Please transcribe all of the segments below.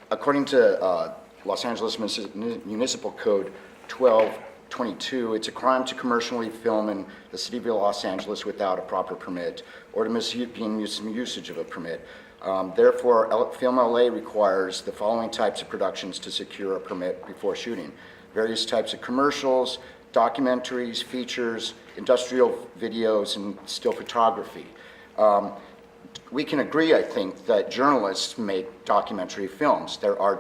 According to Los Angeles Municipal Code 1222, it's a crime to commercially film in the city of Los Angeles without a proper permit or to misuse usage of a permit. Therefore, FilmLA requires the following types of productions to secure a permit before shooting: various types of commercials, documentaries, features, industrial videos, and still photography. We can agree, I think, that journalists make documentary films. There are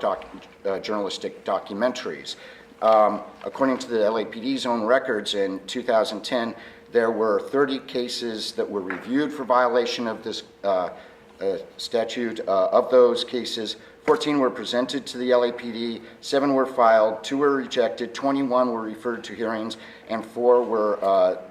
journalistic documentaries. According to the LAPD's own records in 2010, there were 30 cases that were reviewed for violation of this statute. Of those cases, 14 were presented to the LAPD, 7 were filed, 2 were rejected, 21 were referred to hearings, and 4 were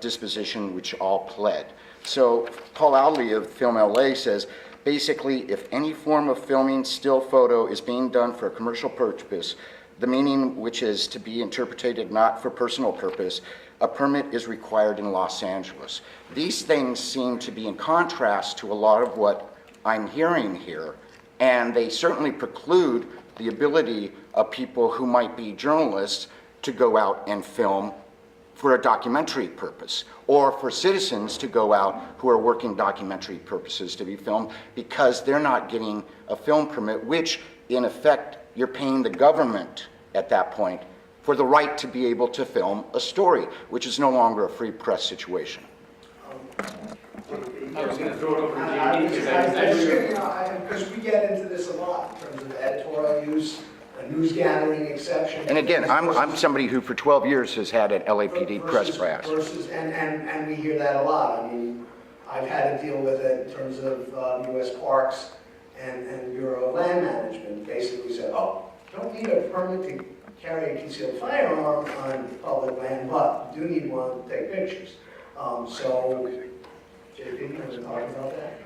dispositioned, which all pled. So Paul Owley of FilmLA says, basically, if any form of filming still photo is being done for a commercial purpose, the meaning which is to be interpreted not for personal purpose, a permit is required in Los Angeles. These things seem to be in contrast to a lot of what I'm hearing here, and they certainly preclude the ability of people who might be journalists to go out and film for a documentary purpose, or for citizens to go out who are working documentary purposes to be filmed, because they're not getting a film permit, which in effect you're paying the government at that point for the right to be able to film a story, which is no longer a free press situation. I was going to throw it over to JD because we get into this a lot in terms of editorial use, a news gathering exception. And again, I'm somebody who for 12 years has had an LAPD press pass. And we hear that a lot. I mean, I've had to deal with it in terms of U.S. Parks and Bureau of Land Management basically said, oh, don't need a permit to carry a concealed firearm on public land, but you do need one to take pictures. So, JP, you want to talk about that?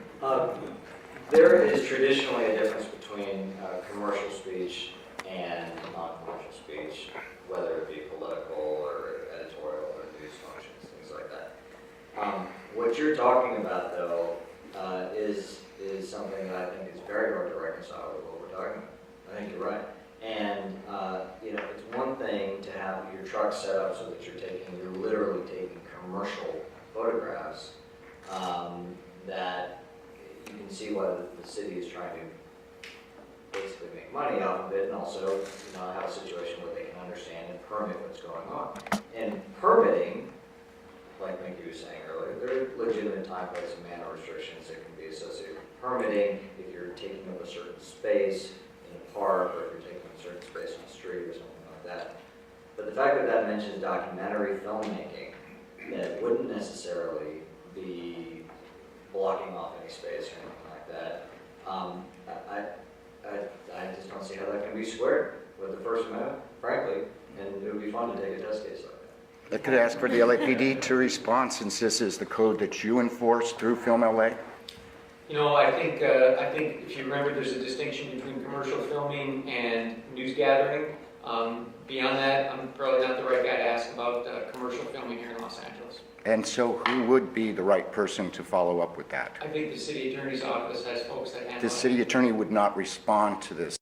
There is traditionally a difference between commercial speech and non-commercial speech, whether it be political or editorial or news functions, things like that. What you're talking about, though, is something that I think is very hard to reconcile with what we're talking about. I think you're right. And it's one thing to have your truck set up so that you're literally taking commercial photographs that you can see why the city is trying to basically make money off of it, and also have a situation where they can understand and permit what's going on. And permitting, like Mickey was saying earlier, there are legitimate time, place, and manner restrictions that can be associated with permitting if you're taking up a certain space in a park, or if you're taking up a certain space on the street or something like that. But the fact that that mentions documentary filmmaking, that wouldn't necessarily be blocking off any space or anything like that, I just don't see how that can be squared with the First Amendment, frankly, and it would be fun to take a test case like that. I could ask for the LAPD to respond, since this is the code that you enforce through FilmLA. I think if you remember, there's a distinction between commercial filming and news gathering. Beyond that, I'm probably not the right guy to ask about commercial filming here in Los Angeles. And so who would be the right person to follow up with that? I think the city attorney's office has folks that handle it. The city attorney would not respond to this